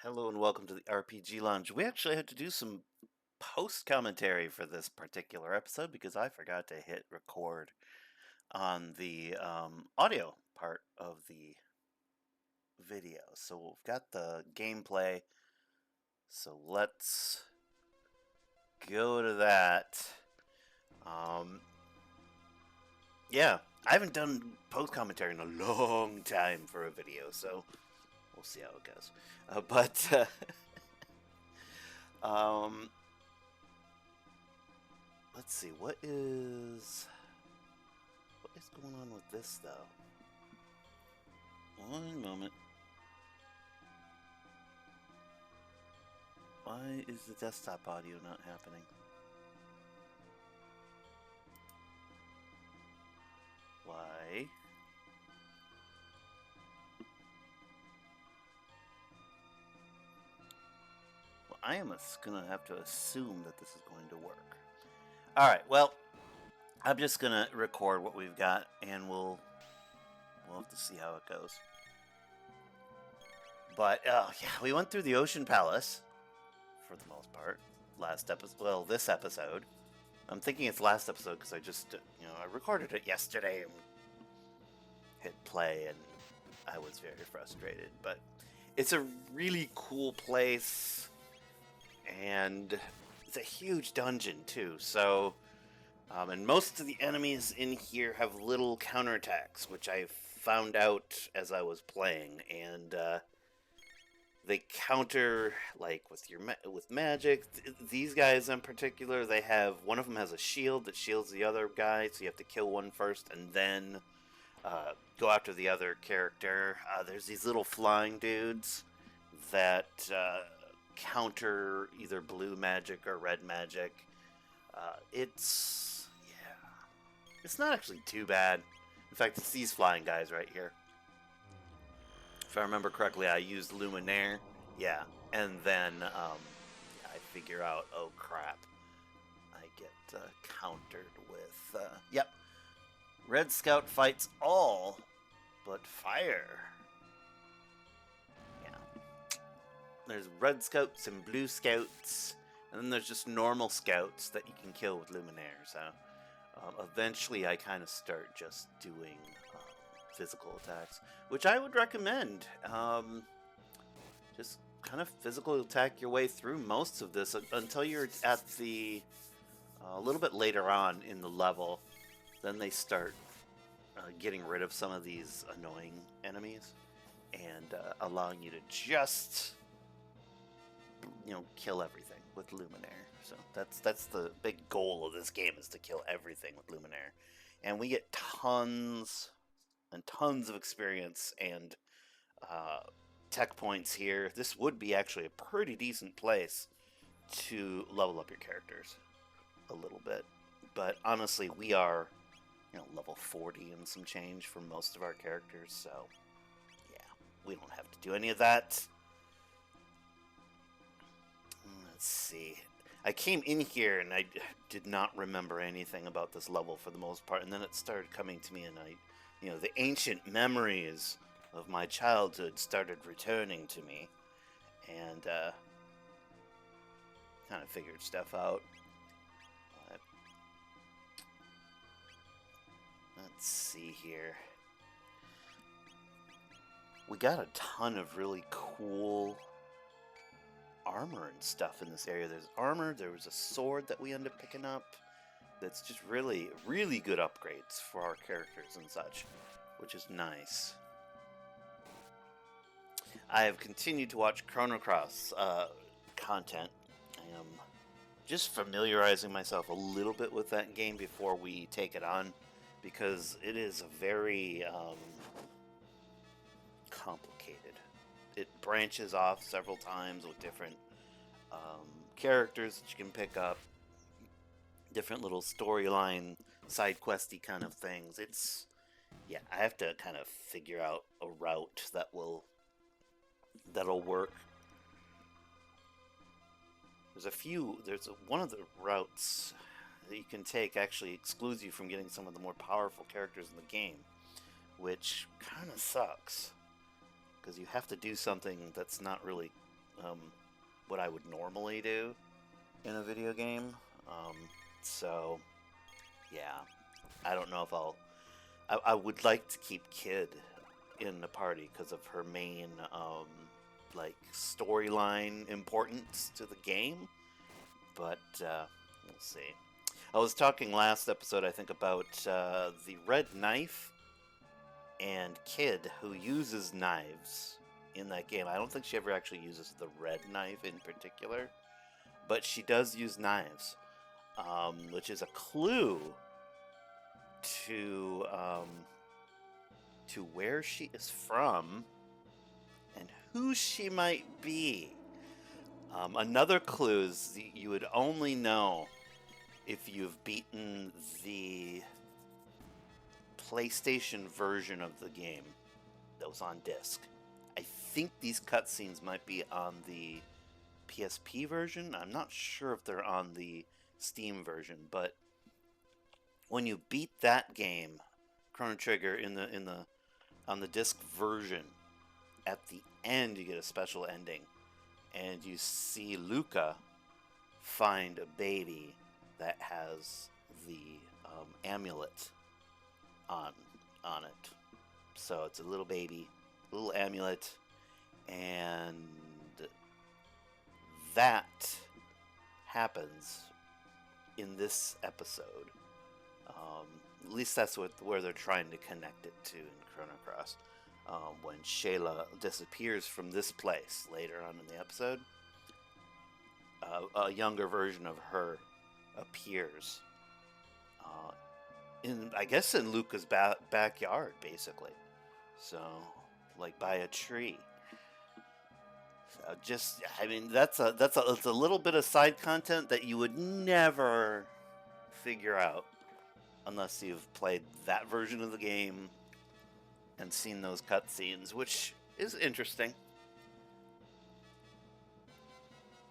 Hello and welcome to the RPG Lounge. We actually had to do some post commentary for this particular episode because I forgot to hit record on the audio part of the video. So we've got the gameplay. So let's go to that. Yeah, I haven't done post commentary in a long time for a video, so we'll see how it goes. Um, let's see, what is going on with this though? One moment. Why is the desktop audio not happening? Why? Well, I am gonna have to assume that this is going to work. Alright, well, I'm just gonna record what we've got and we'll have to see how it goes. But yeah, we went through the Ocean Palace for the most part. Last episode, well, this episode. I'm thinking it's last episode because I just, I recorded it yesterday and hit play, and I was very frustrated. But it's a really cool place, and it's a huge dungeon too. So, and most of the enemies in here have little counterattacks, which I found out as I was playing, and they counter like with magic. These guys in particular, they have one of them has a shield that shields the other guy, so you have to kill one first and then go after the other character. There's these little flying dudes that counter either blue magic or red magic. It's not actually too bad. In fact, it's these flying guys right here. If I remember correctly, I used Luminaire. Yeah. And then I figure out, oh crap, I get countered with, yep. Red Scout fights all but fire. Yeah. There's Red Scouts and Blue Scouts, and then there's just normal Scouts that you can kill with Luminaire. So eventually I kind of start just doing physical attacks, which I would recommend. Just kind of physical attack your way through most of this until you're at the a little bit later on in the level. Then they start getting rid of some of these annoying enemies and allowing you to just kill everything with Luminaire. So that's the big goal of this game, is to kill everything with Luminaire, and we get tons and tons of experience and tech points here. This would be actually a pretty decent place to level up your characters a little bit. But honestly, we are level 40 and some change for most of our characters, so yeah, we don't have to do any of that. Let's see. I came in here and I did not remember anything about this level for the most part, and then it started coming to me, and the ancient memories of my childhood started returning to me, and kind of figured stuff out. But let's see here. We got a ton of really cool armor and stuff in this area. There's armor, there was a sword that we ended up picking up that's just really, really good upgrades for our characters and such, which is nice. I have continued to watch Chrono Cross content. I am just familiarizing myself a little bit with that game before we take it on, because it is very complicated. It branches off several times with different characters that you can pick up, different little storyline, side questy kind of things. I have to kind of figure out a route that'll work. There's one of the routes that you can take actually excludes you from getting some of the more powerful characters in the game, which kind of sucks, because you have to do something that's not really what I would normally do in a video game. So, yeah, I don't know if I would like to keep Kid in the party because of her main, like, storyline importance to the game. But, we'll see. I was talking last episode, I think, about the red knife and Kid, who uses knives in that game. I don't think she ever actually uses the red knife in particular, but she does use knives, which is a clue to where she is from and who she might be. Another clue is you would only know if you've beaten the PlayStation version of the game that was on disc. I think these cutscenes might be on the PSP version. I'm not sure if they're on the Steam version, but when you beat that game, Chrono Trigger, on the disc version, at the end you get a special ending, and you see Luca find a baby that has the amulet on it. So it's a little baby, little amulet, and that happens in this episode. At least that's where they're trying to connect it to in Chrono Cross. When Shayla disappears from this place later on in the episode, a younger version of her appears. I guess in Luca's backyard, basically. So, like by a tree. So that's a little bit of side content that you would never figure out unless you've played that version of the game and seen those cutscenes, which is interesting.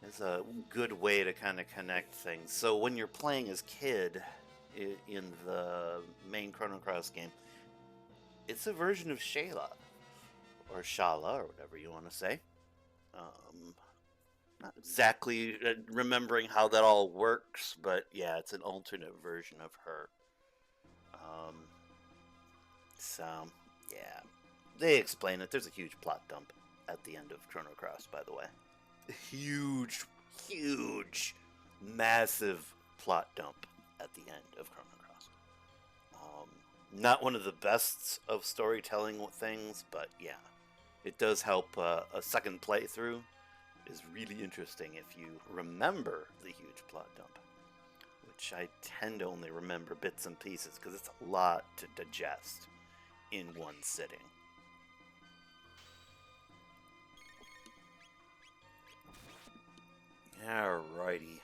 It's a good way to kind of connect things. So when you're playing as Kid in the main Chrono Cross game, it's a version of Shayla, or Shala, or whatever you want to say. Not exactly remembering how that all works, but yeah, it's an alternate version of her. So, yeah. They explain it. There's a huge plot dump at the end of Chrono Cross, by the way. Huge, massive plot dump at the end of Chrono Cross. Not one of the best of storytelling things, but yeah. It does help. A second playthrough is really interesting if you remember the huge plot dump, which I tend to only remember bits and pieces because it's a lot to digest in one sitting. Alrighty.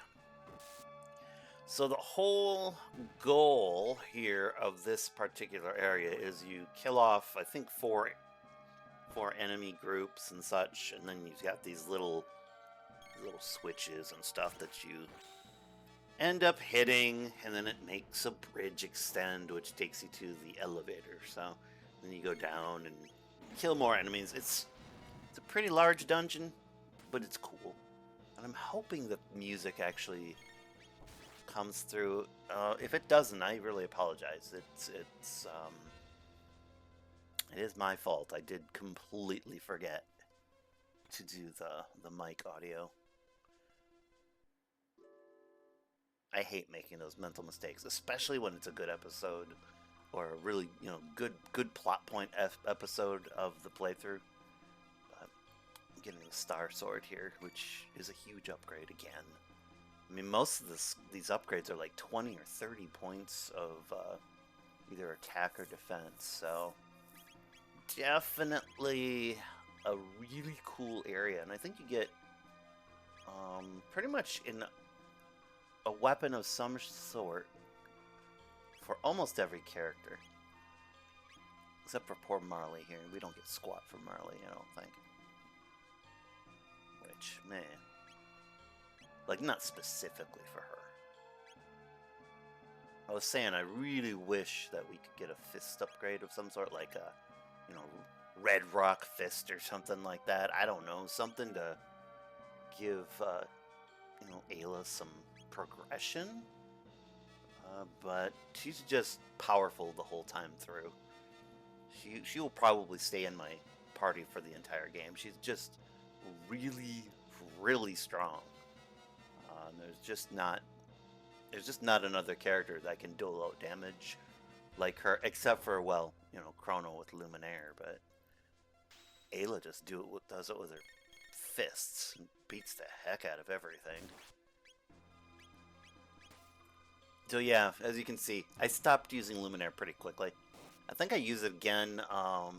So the whole goal here of this particular area is you kill off, I think, four enemy groups and such, and then you've got these little switches and stuff that you end up hitting, and then it makes a bridge extend, which takes you to the elevator. So then you go down and kill more enemies. It's a pretty large dungeon, but it's cool. And I'm hoping that music actually comes through. If it doesn't, I really apologize. It is my fault. I did completely forget to do the mic audio. I hate making those mental mistakes, especially when it's a good episode or a really, good plot point episode of the playthrough. But I'm getting the Star Sword here, which is a huge upgrade again. I mean, most of these upgrades are like 20 or 30 points of either attack or defense, so definitely a really cool area. And I think you get pretty much in a weapon of some sort for almost every character. Except for poor Marley here. We don't get squat for Marley, I don't think. Which, man. Like, not specifically for her. I was saying I really wish that we could get a fist upgrade of some sort, like a, Red Rock Fist or something like that. I don't know, something to give, you know, Ayla some progression. But she's just powerful the whole time through. She will probably stay in my party for the entire game. She's just really, really strong. And there's just not another character that can dole out damage like her, except for, well, you know, Chrono with Luminaire. But Ayla just does it with her fists and beats the heck out of everything. So yeah, as you can see, I stopped using Luminaire pretty quickly. I think I use it again a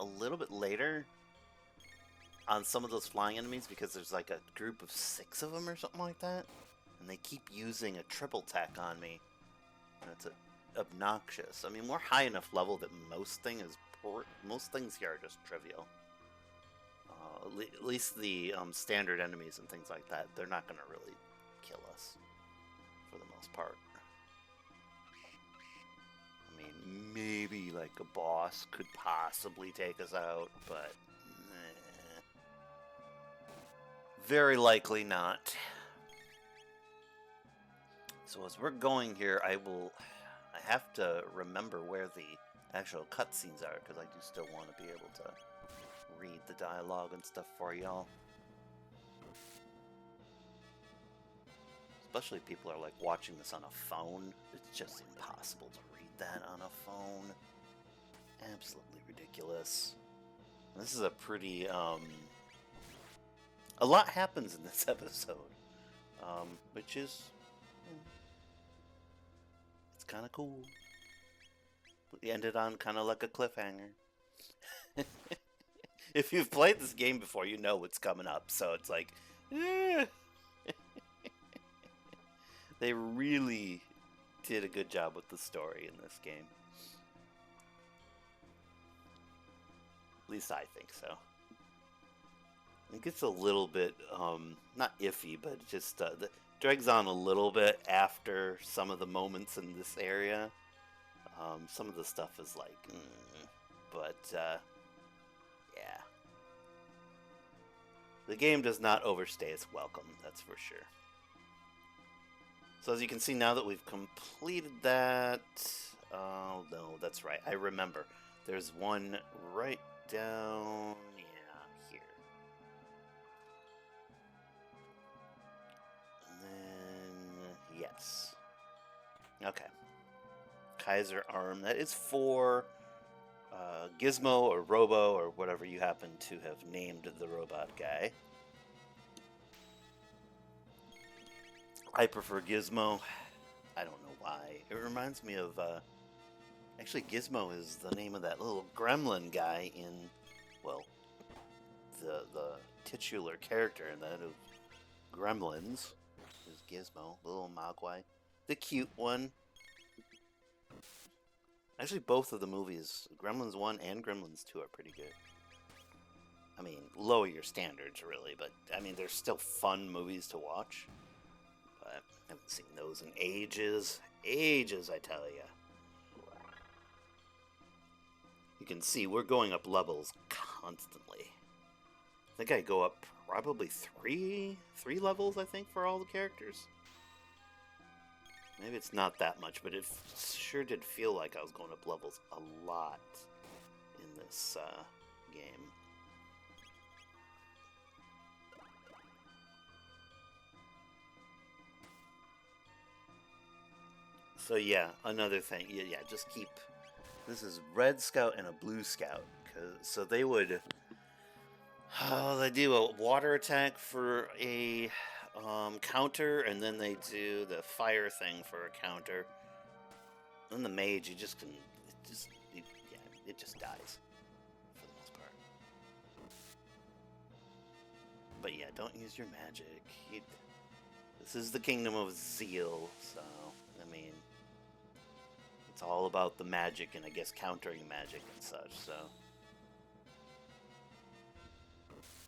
little bit later on some of those flying enemies because there's like a group of 6 of them or something like that. And they keep using a triple tack on me. And it's obnoxious. I mean, we're high enough level that most things here are just trivial. At least the standard enemies and things like that, they're not going to really kill us for the most part. I mean, maybe like a boss could possibly take us out, but very likely not. So as we're going here, I have to remember where the actual cutscenes are, because I do still want to be able to read the dialogue and stuff for y'all. Especially if people are like watching this on a phone. It's just impossible to read that on a phone. Absolutely ridiculous. This is a pretty, a lot happens in this episode. Which is, it's kind of cool. We ended on kind of like a cliffhanger. If you've played this game before, you know what's coming up. So it's like, they really did a good job with the story in this game. At least I think so. It gets a little bit, not iffy, but just drags on a little bit after some of the moments in this area. Some of the stuff is like, but yeah. The game does not overstay its welcome, that's for sure. So as you can see, now that we've completed that, oh no, that's right, I remember. There's one right down, here. And then, yes. Okay. Kaiser Arm, that is for Gizmo or Robo or whatever you happen to have named the robot guy. I prefer Gizmo. I don't know why. It reminds me of, actually Gizmo is the name of that little gremlin guy in, well, the titular character in that of Gremlins is Gizmo, little Mogwai. The cute one. Actually, both of the movies, Gremlins 1 and Gremlins 2, are pretty good. I mean, lower your standards, really, but, I mean, they're still fun movies to watch. But I haven't seen those in ages. Ages, I tell ya. You can see we're going up levels constantly. I think I go up probably three levels, I think, for all the characters. Maybe it's not that much, but it sure did feel like I was going up levels a lot in this game. So yeah, another thing. Yeah, just keep... This is Red Scout and a Blue Scout. So they would... Oh, they do a water attack for a... counter, and then they do the fire thing for a counter. Then the mage, you just can, it just dies for the most part. But yeah, don't use your magic. This is the Kingdom of Zeal, so I mean, it's all about the magic and I guess countering magic and such. So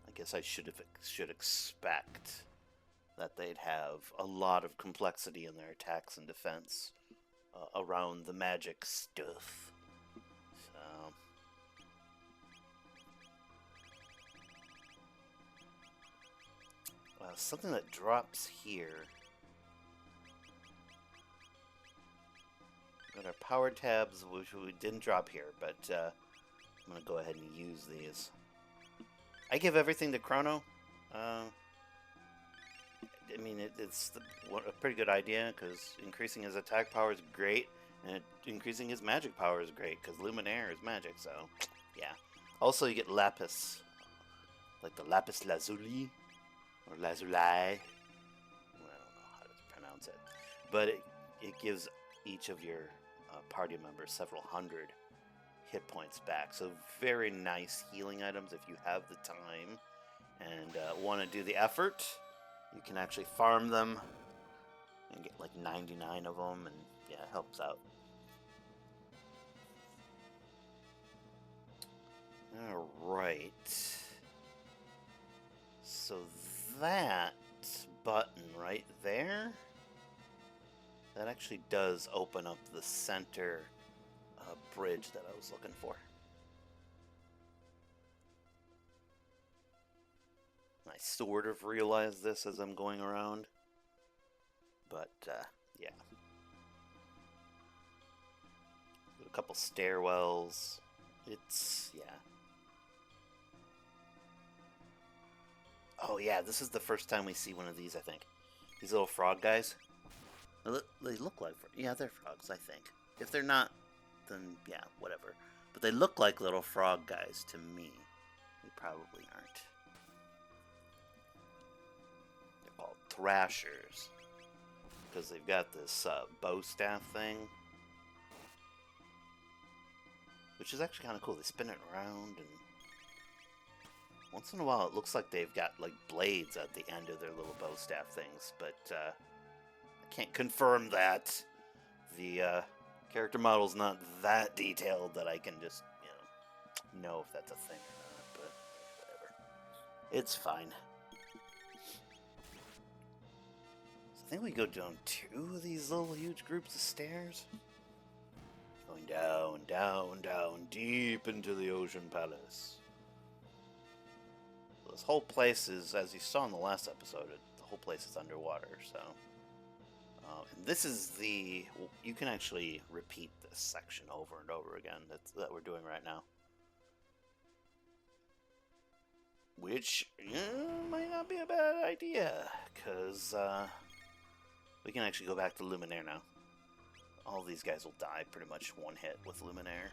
I guess I should expect that they'd have a lot of complexity in their attacks and defense around the magic stuff. So, something that drops here. Got our power tabs, which we didn't drop here, but I'm going to go ahead and use these. I give everything to Chrono. I mean, it's a pretty good idea, because increasing his attack power is great, and increasing his magic power is great, because Luminaire is magic, so yeah. Also, you get Lapis, like the Lapis Lazuli, or Lazuli. I don't know how to pronounce it, but it gives each of your party members several hundred hit points back, so very nice healing items if you have the time and want to do the effort. You can actually farm them and get like 99 of them, and yeah, it helps out. Alright. So that button right there, that actually does open up the center bridge that I was looking for. I sort of realized this as I'm going around, but yeah. A couple stairwells. It's, yeah. Oh yeah, this is the first time we see one of these, I think. These little frog guys. They look like, yeah, they're frogs, I think. If they're not, then yeah, whatever. But they look like little frog guys to me. They probably aren't. Called Thrashers, because they've got this bow staff thing, which is actually kind of cool. They spin it around, and once in a while it looks like they've got like blades at the end of their little bow staff things, but I can't confirm that. The character model's not that detailed that I can just, know if that's a thing or not, but whatever. It's fine. I think we go down two of these little huge groups of stairs. Going down, down, down, deep into the Ocean Palace. This whole place is, as you saw in the last episode, the whole place is underwater, so... and this is you can actually repeat this section over and over again that we're doing right now. Which, might not be a bad idea, because, we can actually go back to Luminaire now. All these guys will die pretty much one hit with Luminaire.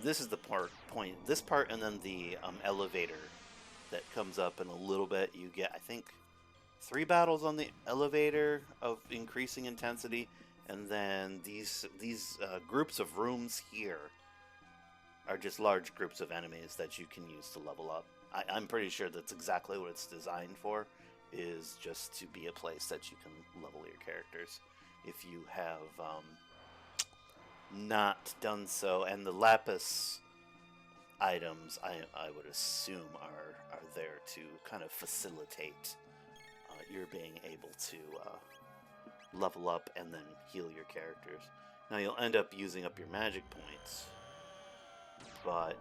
This is the this part, and then the elevator that comes up in a little bit. You get, I think, 3 battles on the elevator of increasing intensity, and then these groups of rooms here are just large groups of enemies that you can use to level up. I'm pretty sure that's exactly what it's designed for, is just to be a place that you can level your characters if you have not done so. And the Lapis items, I would assume, are there to kind of facilitate your being able to level up and then heal your characters. Now you'll end up using up your magic points, but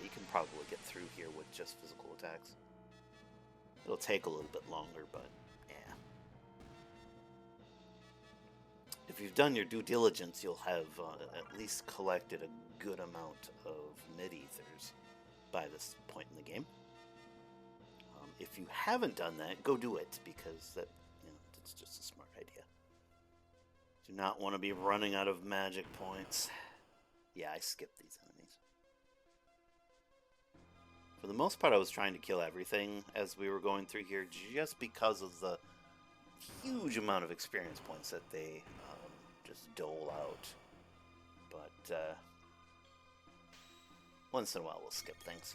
you can probably get through here with just physical attacks. It'll take a little bit longer, but yeah. If you've done your due diligence, you'll have at least collected a good amount of mid-ethers by this point in the game. If you haven't done that, go do it, because it's just a smart idea. Do not want to be running out of magic points. Yeah, I skipped these enemies. For the most part, I was trying to kill everything as we were going through here, just because of the huge amount of experience points that they just dole out. But once in a while, we'll skip things.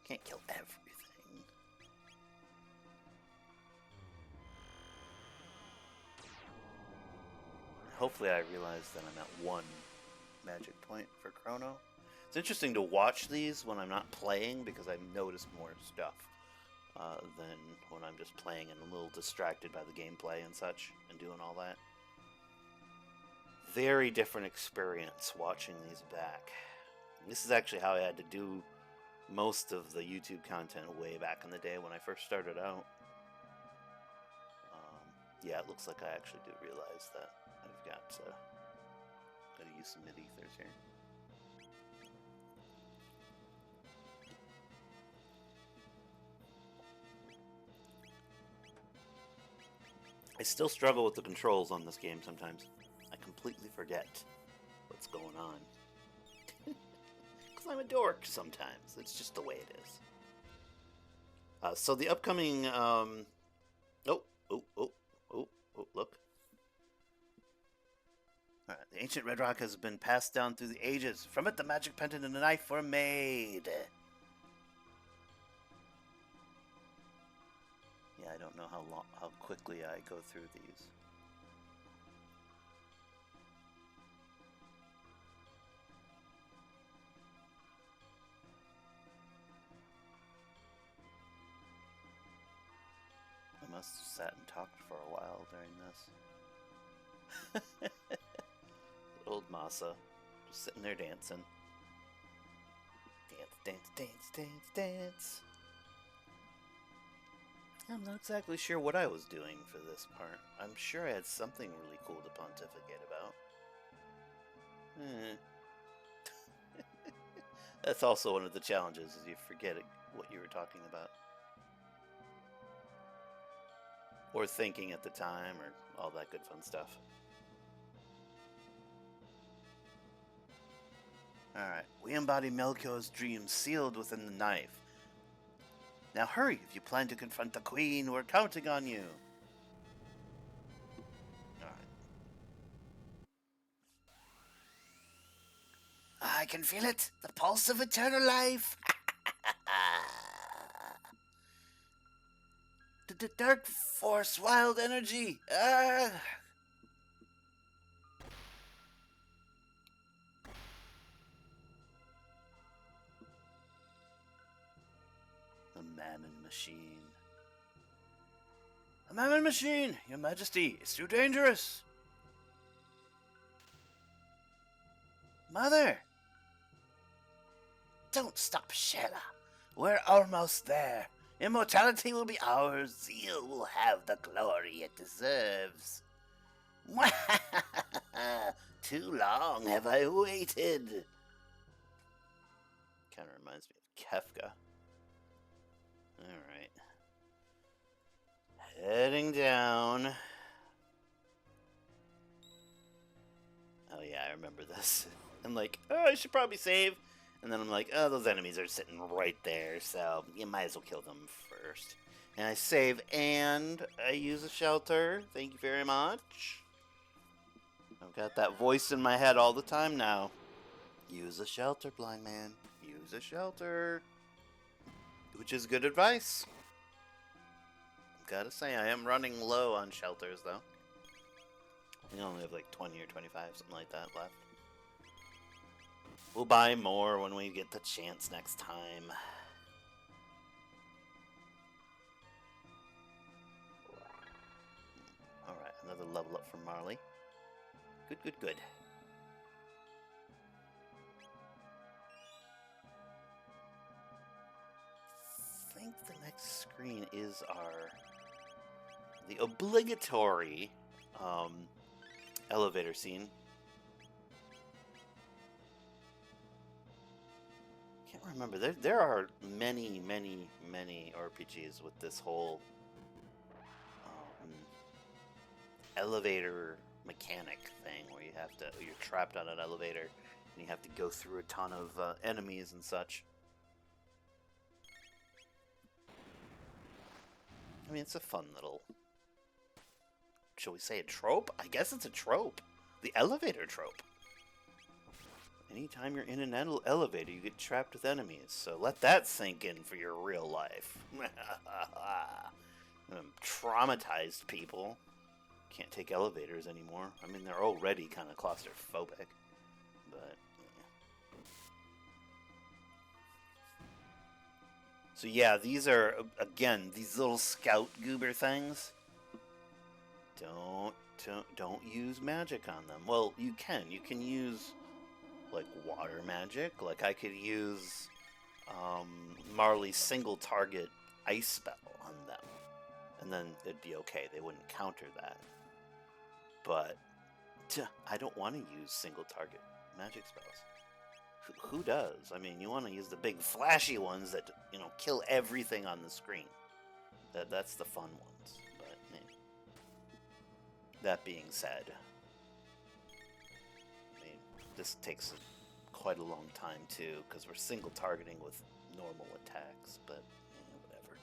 Can't kill everything. Hopefully I realize that I'm at 1 magic point for Chrono. It's interesting to watch these when I'm not playing, because I notice more stuff than when I'm just playing and a little distracted by the gameplay and such, and doing all that. Very different experience watching these back. This is actually how I had to do most of the YouTube content way back in the day when I first started out. Yeah, it looks like I actually do realize that I've got to use some mid-ethers here. I still struggle with the controls on this game sometimes. I completely forget what's going on. Because I'm a dork sometimes. It's just the way it is. So the upcoming... look. Alright, the ancient red rock has been passed down through the ages. From it, the magic pendant and the knife were made. Yeah, I don't know how quickly I go through these. I must have sat and talked for a while during this. Old Masa, just sitting there dancing. Dance, dance, dance, dance, dance. I'm not exactly sure what I was doing for this part. I'm sure I had something really cool to pontificate about. That's also one of the challenges, is you forget what you were talking about. Or thinking at the time, or all that good fun stuff. Alright, we embody Melchior's dreams sealed within the knife. Now hurry, if you plan to confront the Queen, we're counting on you. Alright. I can feel it, the pulse of eternal life. The dark force, wild energy. The Mammon Machine. A Mammon Machine! Your Majesty, it's too dangerous! Mother! Don't stop, Shella. We're almost there. Immortality will be ours. Zeal will have the glory it deserves. Too long have I waited. Kind of reminds me of Kefka. Alright. Heading down. Oh yeah, I remember this. I'm like, oh, I should probably save. And then I'm like, oh, those enemies are sitting right there, so you might as well kill them first. And I save, and I use a shelter. Thank you very much. I've got that voice in my head all the time now. Use a shelter, blind man. Use a shelter. Which is good advice. Gotta say, I am running low on shelters, though. I only have like 20 or 25, something like that, left. We'll buy more when we get the chance next time. Alright, another level up for Marley. Good, good, good. I think the next screen is the obligatory elevator scene. Can't remember. There are many RPGs with this whole elevator mechanic thing where you're trapped on an elevator and you have to go through a ton of enemies and such. I mean, it's a fun little, shall we say a trope? I guess it's a trope. The elevator trope. Anytime you're in an elevator, you get trapped with enemies, so let that sink in for your real life. Traumatized people can't take elevators anymore. I mean, they're already kind of claustrophobic, but so yeah, these are, again, these little scout goober things. Don't use magic on them. Well, you can use like water magic. Like I could use Marley's single target ice spell on them, and then it'd be okay. They wouldn't counter that. But I don't want to use single target magic spells. Who does? I mean, you want to use the big flashy ones that, you know, kill everything on the screen. That's the fun ones. But that being said, I mean, this takes quite a long time too, because we're single targeting with normal attacks. But whatever.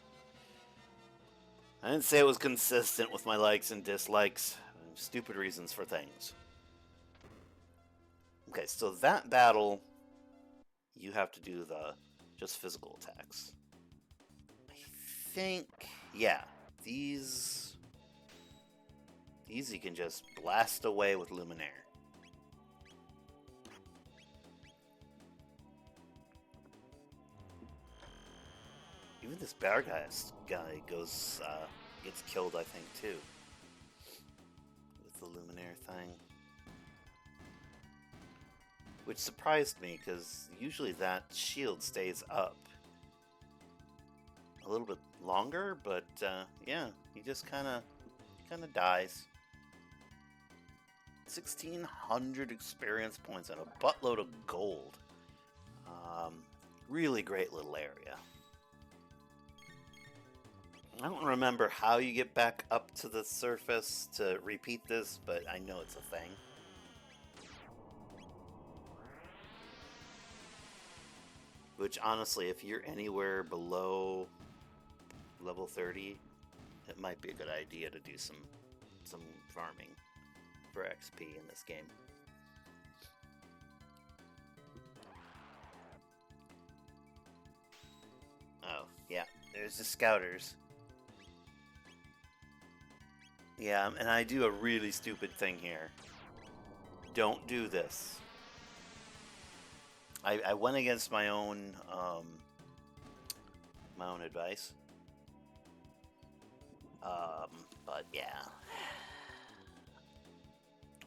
I didn't say it was consistent with my likes and dislikes. Stupid reasons for things. Okay, so that battle, you have to do the just physical attacks. I think, yeah, these you can just blast away with Luminaire. Even this Barghast guy gets killed, I think, too. With the Luminaire thing. Which surprised me, because usually that shield stays up a little bit longer, but yeah, he just kind of dies. 1,600 experience points and a buttload of gold. Really great little area. I don't remember how you get back up to the surface to repeat this, but I know it's a thing. Which, honestly, if you're anywhere below level 30, it might be a good idea to do some farming for XP in this game. Oh, yeah, there's the scouters. Yeah, and I do a really stupid thing here. Don't do this. I went against my own advice. But yeah.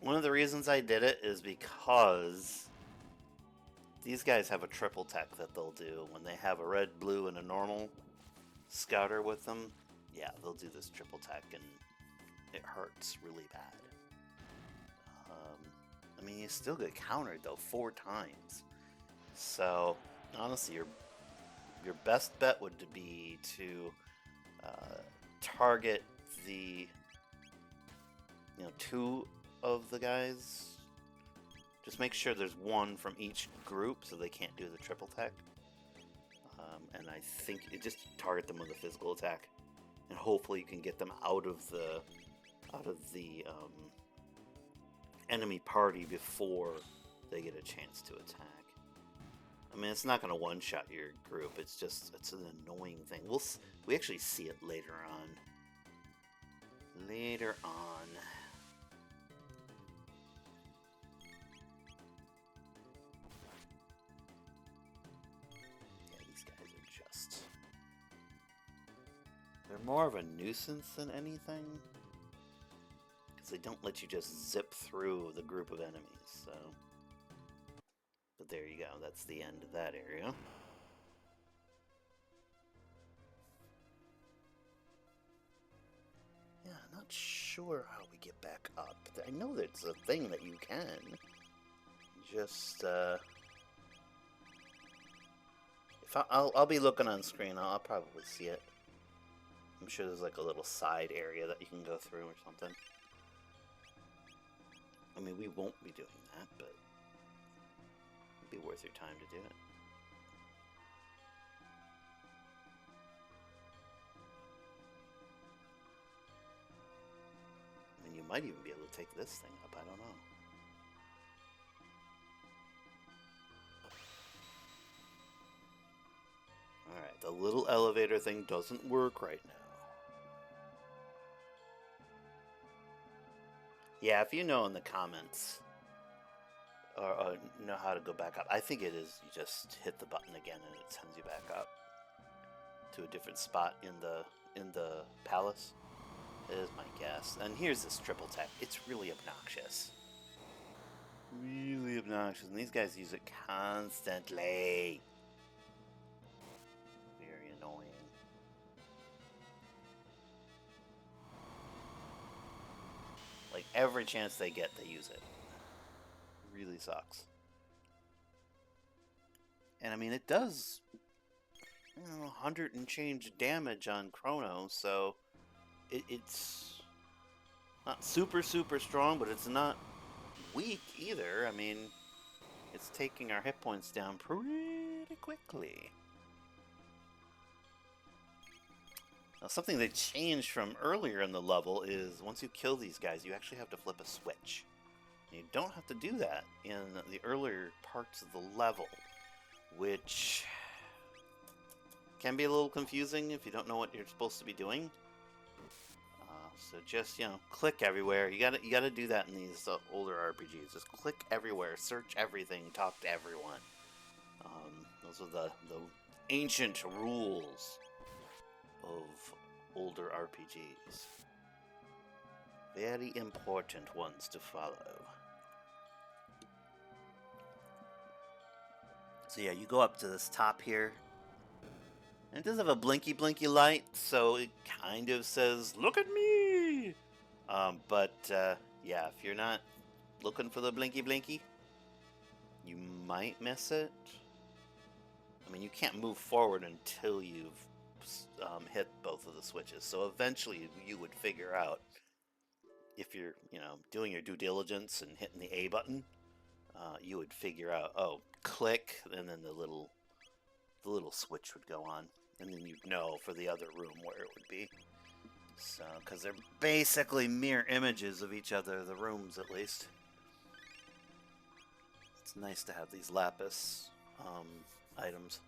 One of the reasons I did it is because these guys have a triple tech that they'll do when they have a red, blue, and a normal scouter with them. Yeah, they'll do this triple tech, and it hurts really bad. I mean, you still get countered though 4 times. So honestly, your best bet would be to target the 2 of the guys. Just make sure there's 1 from each group, so they can't do the triple tech. And I think it just target them with a physical attack, and hopefully you can get them out of the enemy party before they get a chance to attack. I mean, it's not going to one-shot your group. It's an annoying thing. We actually see it later on. Yeah, these guys are just... They're more of a nuisance than anything, because they don't let you just zip through the group of enemies, so... But there you go, that's the end of that area. Yeah, not sure how we get back up. I know there's a thing that you can. Just, if I'll be looking on screen, I'll probably see it. I'm sure there's like a little side area that you can go through or something. I mean, we won't be doing that, but it'd be worth your time to do it. I mean, you might even be able to take this thing up, I don't know. Alright, the little elevator thing doesn't work right now. Yeah, if you know in the comments, or know how to go back up, I think it is you just hit the button again and it sends you back up to a different spot in the palace. Is my guess. And here's this triple tech. It's really obnoxious. Really obnoxious. And these guys use it constantly. every chance they get, they use it. Really sucks. And I mean, it does 100 and change damage on Chrono, so it's not super strong, but it's not weak either. I mean, it's taking our hit points down pretty quickly. Now, something they changed from earlier in the level is once you kill these guys, you actually have to flip a switch. You don't have to do that in the earlier parts of the level, which can be a little confusing if you don't know what you're supposed to be doing. So just, click everywhere. You gotta do that in these older RPGs. Just click everywhere, search everything, talk to everyone. Those are the ancient rules of older RPGs. Very important ones to follow. So yeah, you go up to this top here. And it does have a blinky light, so it kind of says, "Look at me!" Yeah, if you're not looking for the blinky, you might miss it. I mean, you can't move forward until you've hit both of the switches. So eventually you would figure out, if you're, doing your due diligence and hitting the A button, you would figure out, oh, click, and then the little switch would go on. And then you'd know for the other room where it would be. So, because they're basically mirror images of each other, the rooms at least. It's nice to have these lapis items.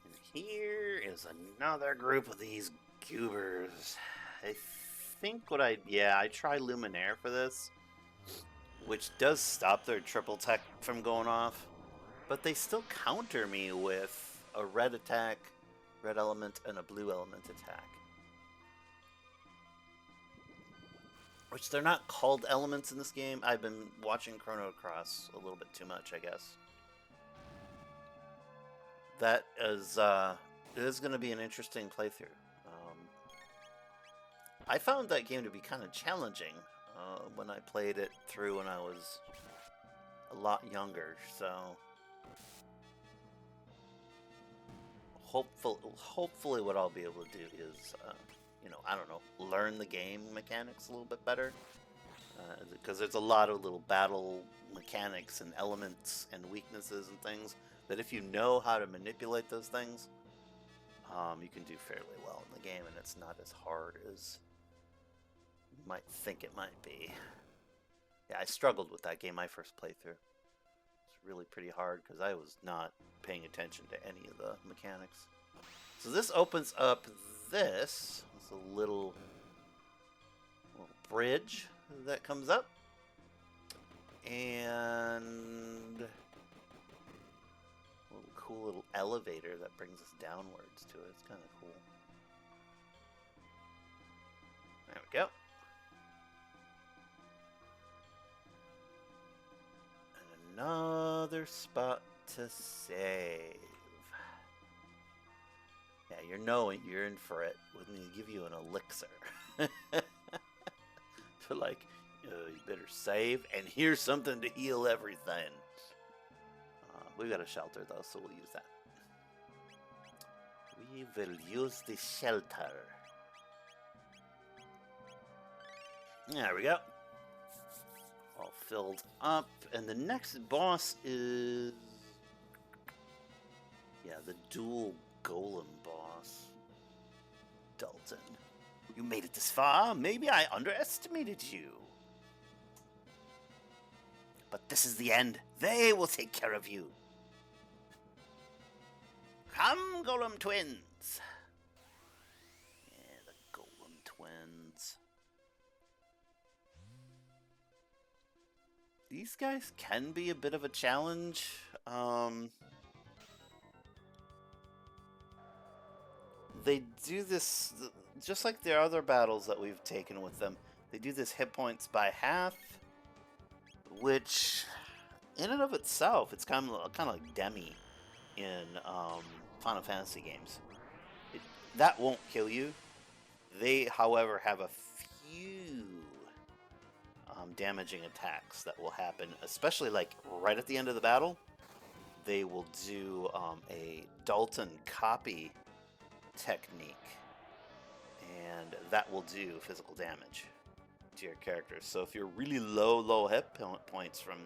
And here is another group of these goobers. I think I tried Luminaire for this, which does stop their triple tech from going off. But they still counter me with a red attack, red element, and a blue element attack. Which they're not called elements in this game. I've been watching Chrono Cross a little bit too much, I guess. That is going to be an interesting playthrough. I found that game to be kind of challenging when I played it through when I was a lot younger, so hopefully what I'll be able to do is, learn the game mechanics a little bit better. Because there's a lot of little battle mechanics and elements and weaknesses and things that if you know how to manipulate those things, you can do fairly well in the game, and it's not as hard as you might think it might be. Yeah, I struggled with that game my first playthrough. It's really pretty hard because I was not paying attention to any of the mechanics. So this opens up this. It's a little bridge that comes up. And a cool little elevator that brings us downwards to it. It's kind of cool. There we go. And another spot to save. Yeah, you're in for it when they give you an elixir. So like, you better save, and here's something to heal everything. We've got a shelter though, so we'll use that. We will use the shelter. There we go. All filled up, and the next boss is, the dual golem boss. Dalton, you made it this far. Maybe I underestimated you. But this is the end. They will take care of you. Come, Golem Twins. Yeah, the Golem Twins. These guys can be a bit of a challenge. They do this, just like the other battles that we've taken with them, they do this hit points by half, which, in and of itself, it's kind of like Demi in Final Fantasy games. That won't kill you. They, however, have a few damaging attacks that will happen, especially like right at the end of the battle. They will do a Dalton copy technique, and that will do physical damage to your character. So if you're really low hit points from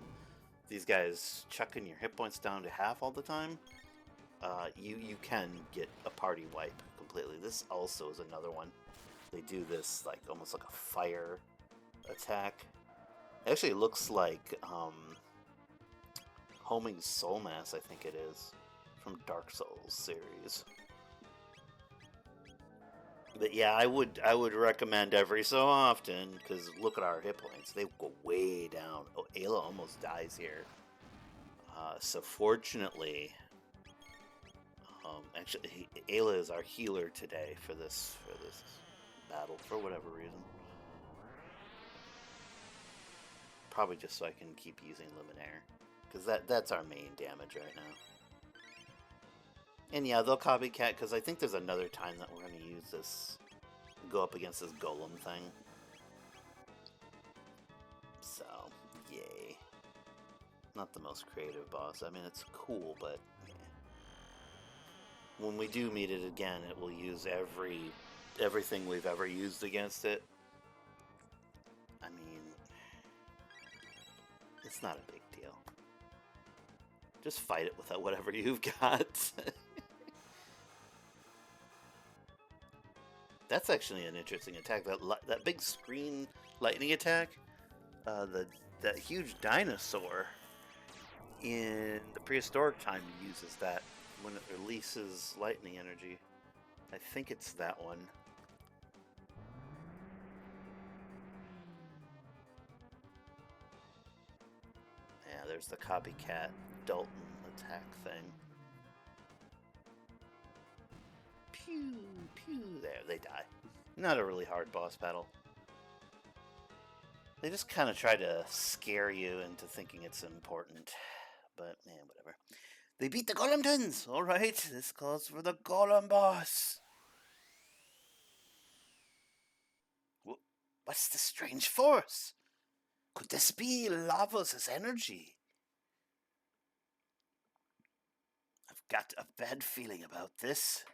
these guys chucking your hit points down to half all the time, you can get a party wipe completely. This also is another one. They do this like almost like a fire attack. Actually, it looks like Homing Soul Mass, I think it is, from Dark Souls series. But yeah, I would recommend every so often, because look at our hit points. They go way down. Oh, Ayla almost dies here. So fortunately, actually, Ayla is our healer today for this battle, for whatever reason. Probably just so I can keep using Luminaire, because that's our main damage right now. And yeah, they'll copycat, because I think there's another time that we're going to use this, go up against this golem thing. So, yay. Not the most creative boss. I mean, it's cool, but yeah. When we do meet it again, it will use everything we've ever used against it. I mean, it's not a big deal. Just fight it with whatever you've got. That's actually an interesting attack. That big screen lightning attack, that huge dinosaur in the prehistoric time uses that when it releases lightning energy. I think it's that one. Yeah, there's the copycat Dalton attack thing. Pew, pew. There, they die. Not a really hard boss battle. They just kind of try to scare you into thinking it's important. But, man, whatever. They beat the Golem Twins! Alright, this calls for the Golem Boss. What's this strange force? Could this be Lavos' energy? I've got a bad feeling about this.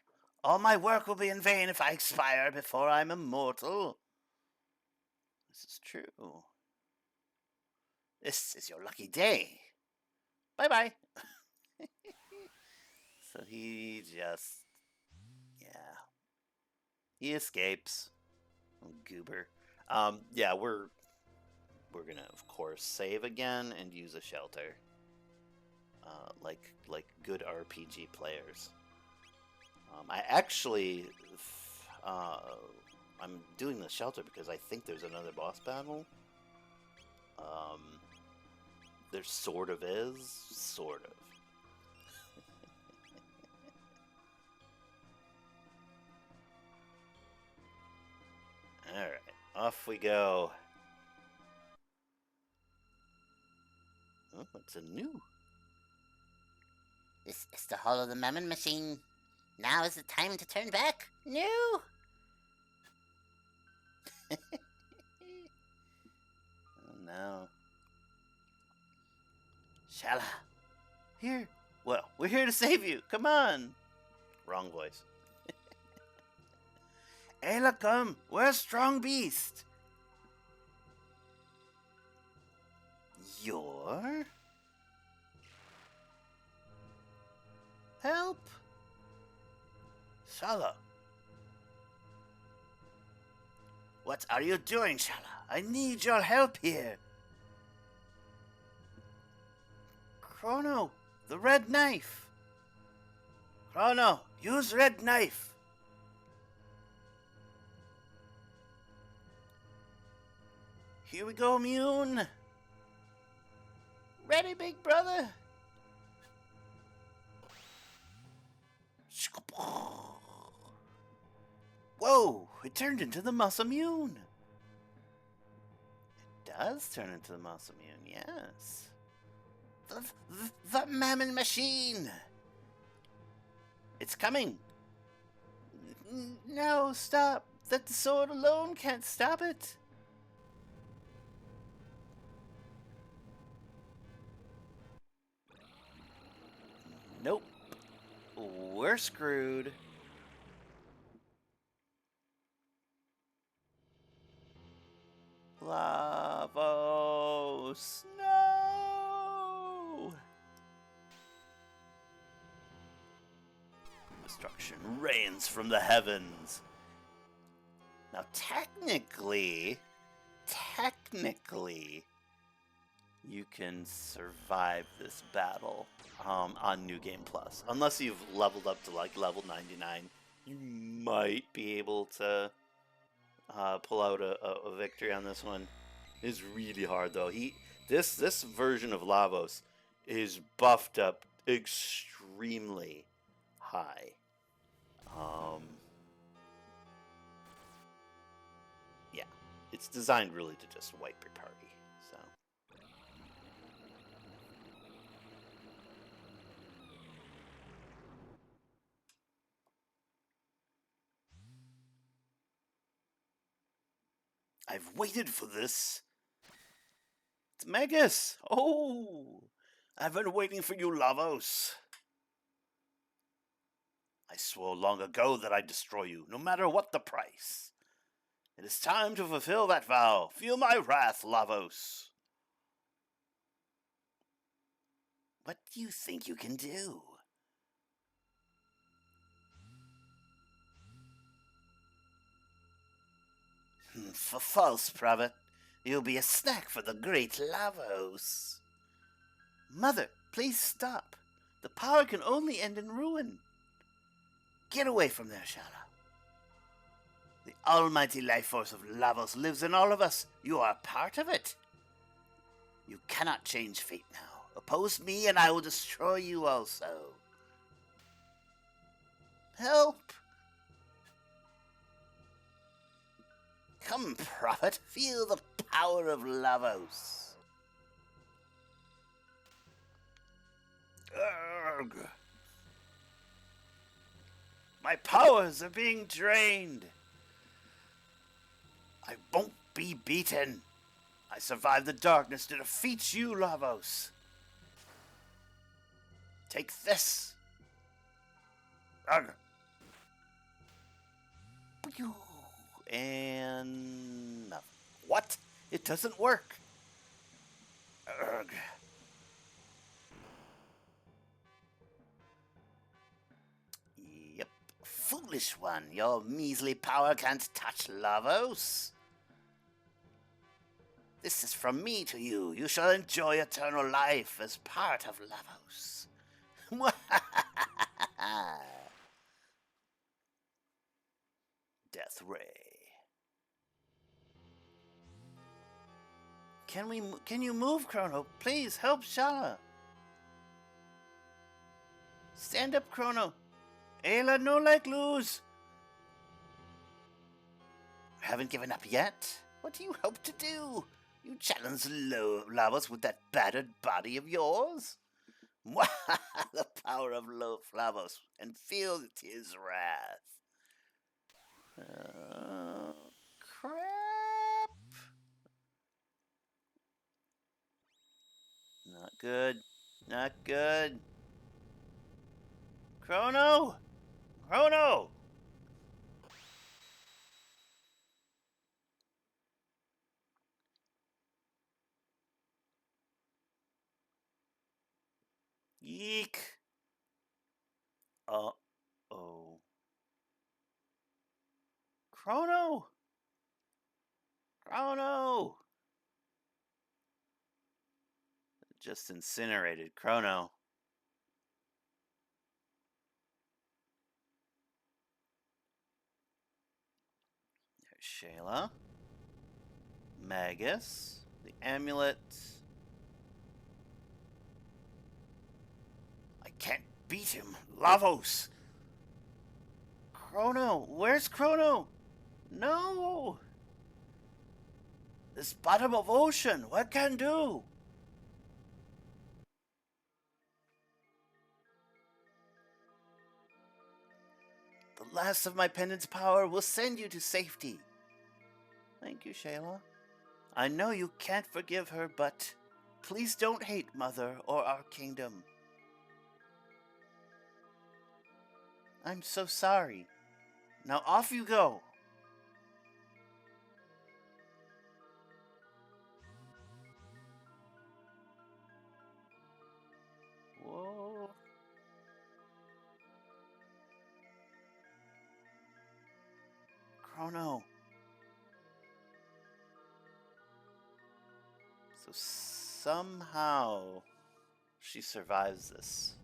All my work will be in vain if I expire before I'm immortal. This is true. This is your lucky day. Bye-bye. So he just... yeah. He escapes. Oh, goober. Yeah, we're gonna, of course, save again and use a shelter. Like good RPG players. I actually... I'm doing the shelter because I think there's another boss battle. There sort of is. Sort of. Alright, off we go. Oh, what's a new? This is the Hall of the Mammon Machine. Now is the time to turn back. No! Oh no. Shala. Here. Well, we're here to save you. Come on. Wrong voice. Ayla, come. We're a strong beast. You're... help. Shala. What are you doing, Shala? I need your help here. Chrono, the red knife. Chrono, use red knife. Here we go, Mune. Ready, big brother? Whoa, it turned into the Masamune. It does turn into the Masamune, yes. The Mammon Machine. It's coming. No, stop. that the sword alone can't stop it. Nope. We're screwed. Lavos! No! Destruction rains from the heavens. Now, technically, you can survive this battle on New Game Plus. Unless you've leveled up to like level 99, you might be able to pull out a victory on this one. It's really hard though. This version of Lavos is buffed up extremely high. Yeah, it's designed really to just wipe your party. So. I've waited for this. It's Magus! Oh! I've been waiting for you, Lavos. I swore long ago that I'd destroy you, no matter what the price. It is time to fulfill that vow. Feel my wrath, Lavos. What do you think you can do? For false prophet, you'll be a snack for the great Lavos. Mother, please stop. The power can only end in ruin. Get away from there, Shala. The almighty life force of Lavos lives in all of us. You are part of it. You cannot change fate now. Oppose me and I will destroy you also. Help! Come, prophet, feel the power of Lavos. Urgh. My powers are being drained. I won't be beaten. I survived the darkness to defeat you, Lavos. Take this. Urgh. And nothing. What? It doesn't work. Urgh. Yep. Foolish one. Your measly power can't touch Lavos. This is from me to you. You shall enjoy eternal life as part of Lavos. Death Ray. Can you move, Chrono? Please help Shala. Stand up, Chrono. Ayla no like lose. Haven't given up yet? What do you hope to do? You challenge Lavos with that battered body of yours? The power of Lavos, and feel his wrath. Crap. Not good. Not good. Chrono! Chrono! Yeek. Uh-oh. Chrono! Chrono! Just incinerated Chrono. There's Shayla. Magus. The amulet. I can't beat him. Lavos! Chrono! Where's Chrono? No! This bottom of ocean, what can do? The last of my pendant's power will send you to safety. Thank you, Shayla. I know you can't forgive her, but please don't hate Mother or our kingdom. I'm so sorry. Now off you go. Whoa. Chrono. So somehow she survives this.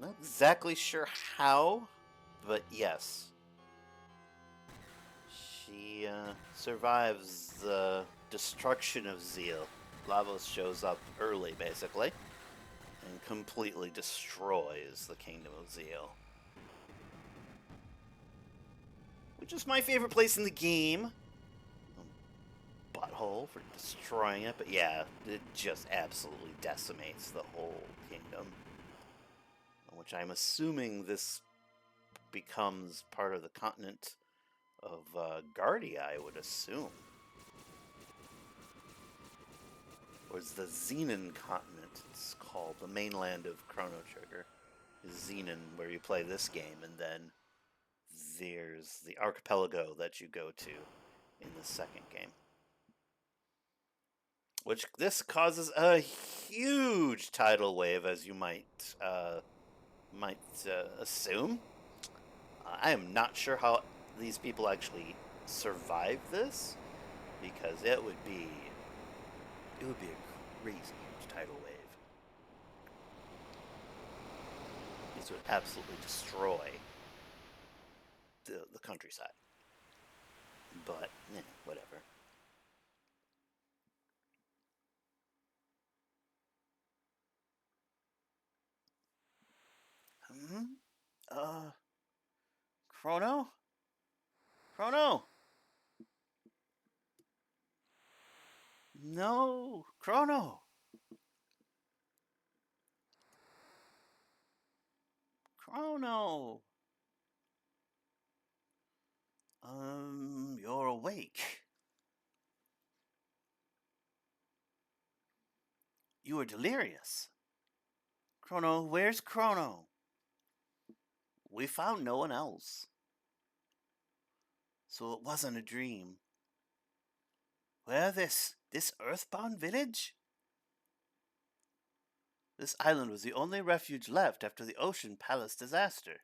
Not exactly sure how, but yes. She survives the destruction of Zeal. Lavos shows up early, basically, and completely destroys the Kingdom of Zeal. Which is my favorite place in the game. Butthole for destroying it, but yeah, it just absolutely decimates the whole kingdom. Which I'm assuming this becomes part of the continent of Guardia, I would assume. Or it's the Xenon continent, it's called. The mainland of Chrono Trigger is Xenon, where you play this game, and then there's the archipelago that you go to in the second game. Which this causes a huge tidal wave, as you might assume. I am not sure how these people actually survive this, because it would be a crazy huge tidal wave. This would absolutely destroy the countryside. But whatever. Uh, Chrono? Chrono! No! Chrono! Chrono! You're awake. You are delirious. Chrono, where's Chrono? We found no one else. So it wasn't a dream. Where this earthbound village? This island was the only refuge left after the Ocean Palace disaster.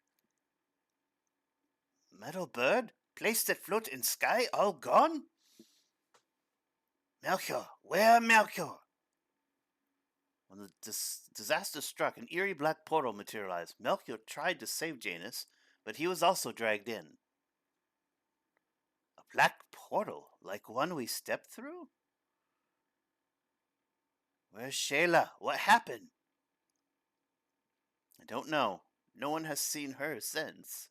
Metal bird? Place that float in sky, all gone? Melchior, where Melchior? When the disaster struck, an eerie black portal materialized. Melchior tried to save Janus, but he was also dragged in. A black portal, like one we stepped through? Where's Shayla? What happened? I don't know. No one has seen her since.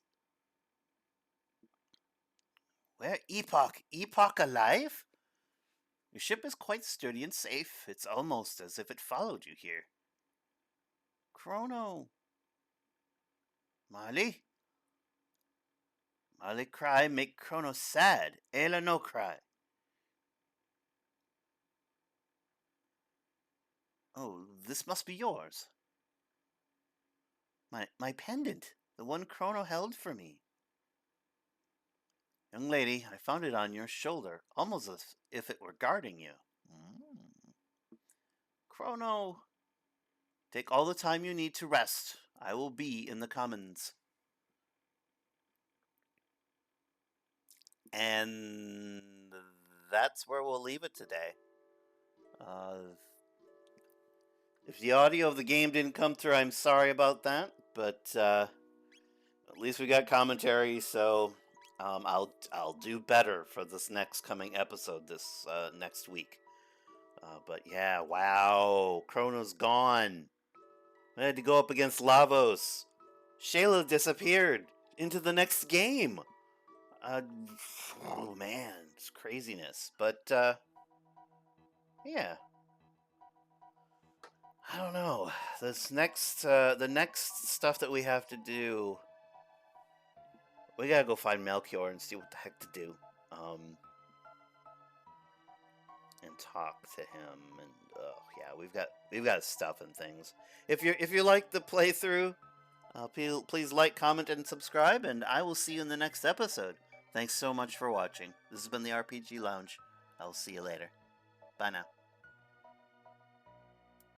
Where Epoch? Epoch alive? Your ship is quite sturdy and safe. It's almost as if it followed you here. Chrono. Marley? Marley cry make Chrono sad. Ayla no cry. Oh, this must be yours. My pendant. The one Chrono held for me. Young lady, I found it on your shoulder, almost as if it were guarding you. Chrono, take all the time you need to rest. I will be in the commons. And that's where we'll leave it today. If the audio of the game didn't come through, I'm sorry about that. But at least we got commentary, so I'll do better for this next coming episode this next week. But yeah, wow, Chrono's gone. I had to go up against Lavos. Shayla disappeared into the next game. Oh man, it's craziness. But yeah. don't know. The next stuff that we have to do, we gotta go find Melchior and see what the heck to do, and talk to him. And yeah, we've got stuff and things. If you like the playthrough, please like, comment, and subscribe, and I will see you in the next episode. Thanks so much for watching. This has been the RPG Lounge. I'll see you later. Bye now.